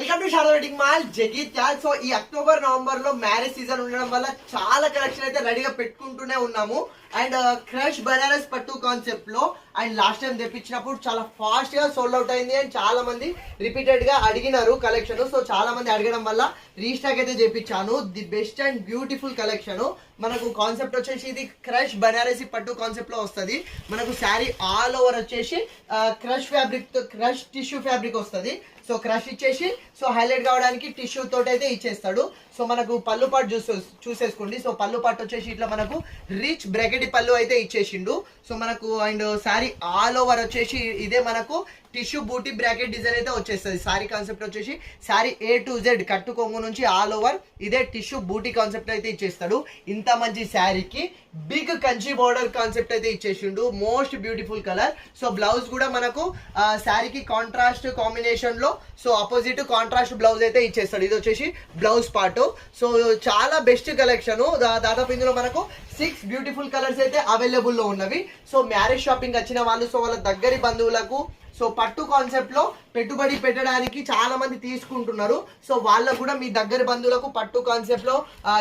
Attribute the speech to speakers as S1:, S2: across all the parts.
S1: Welcome to Sharada wedding mall Jagtial. So ఈ October November లో marriage season ఉండడం వల్ల చాలా కలెక్షన్ అయితే రెడీగా పెట్టుకుంటూనే ఉన్నాము. అండ్ క్రష్ బనారస్ పట్టు కాన్సెప్ట్ లో అండ్ లాస్ట్ టైం తెప్పించినప్పుడు చాలా ఫాస్ట్ గా సోల్డ్ అవుట్ అయింది. అండ్ చాలా మంది రిపీటెడ్ గా అడిగినారు కలెక్షన్. సో చాలా మంది అడగడం వల్ల రీస్టాక్ అయితే చేపించాను. The best and beautiful collection. మనకు కాన్సెప్ట్ వచ్చేసి ఇది క్రష్ బనారసి పట్టు కాన్సెప్ట్ లో వస్తుంది. మనకు శారీ ఆల్ ఓవర్ వచ్చేసి క్రష్ ఫ్యాబ్రిక్ తో క్రష్ టిష్యూ ఫ్యాబ్రిక్ వస్తుంది. సో క్రష్ ఇచ్చేసి సో హైలైట్ కావడానికి టిష్యూ తోటి అయితే ఇచ్చేస్తాడు. సో మనకు పళ్ళు పాటు చూసేసుకోండి. సో పళ్ళు పాటు వచ్చేసి ఇట్లా మనకు రిచ్ బ్రాకెట్ పళ్ళు అయితే ఇచ్చేసిండు. సో మనకు అండ్ శారీ ఆల్ ఓవర్ వచ్చేసి ఇదే మనకు టిష్యూ బూటీ బ్రాకెట్ డిజైన్ అయితే వచ్చేస్తుంది. శారీ కాన్సెప్ట్ వచ్చేసి శారీ A to Z కట్టు కొంగు నుంచి ఆల్ ఓవర్ ఇదే టిష్యూ బూటీ కాన్సెప్ట్ అయితే ఇచ్చేస్తాడు. ఇంత మంచి శారీకి బిగ్ కంచి బోర్డర్ కాన్సెప్ట్ అయితే ఇచ్చేసిండు. Most beautiful colour. So blouse కూడా మనకు శారీకి కాంట్రాస్ట్ కాంబినేషన్ లో సో అపోజిట్ కాంట్రాస్ట్ బ్లౌజ్ అయితే ఇచ్చేస్తాడు. ఇది వచ్చేసి బ్లౌజ్ పార్ట్. సో చాలా బెస్ట్ కలెక్షన్. దాదాపు ఇందులో మనకు 6 బ్యూటిఫుల్ కలర్స్ అయితే అవైలబుల్ లో ఉన్నవి. సో మ్యారేజ్ షాపింగ్ వచ్చిన వాళ్ళు సో వాళ్ళ దగ్గరి బంధువులకు సో పట్టు కాన్సెప్ట్ లో పెట్టుబడి పెట్టడానికి చాలా మంది తీసుకుంటున్నారు. సో వాళ్ళకు కూడా మీ దగ్గర బంధువులకు పట్టు కాన్సెప్ట్ లో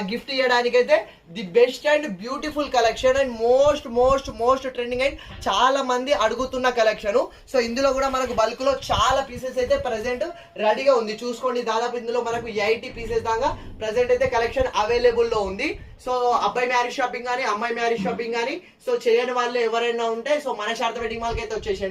S1: గిఫ్ట్ ఇవ్వడానికి అయితే the best and beautiful collection and most most most trending and చాలా మంది అడుగుతున్న కలెక్షన్. సో ఇందులో కూడా మనకు బల్క్ లో చాలా పీసెస్ అయితే ప్రెసెంట్ రెడీగా ఉంది. చూసుకోండి, దాదాపు ఇందులో మనకు 80 పీసెస్ దాకా ప్రెసెంట్ అయితే కలెక్షన్ అవైలబుల్ లో ఉంది. సో అబ్బాయి మ్యారేజ్ షాపింగ్ కానీ అమ్మాయి మ్యారేజ్ షాపింగ్ కానీ సో చేయని వాళ్ళు ఎవరైనా ఉంటే సో మన శారదా వెడ్డింగ్ మాల్కి అయితే వచ్చేసండి.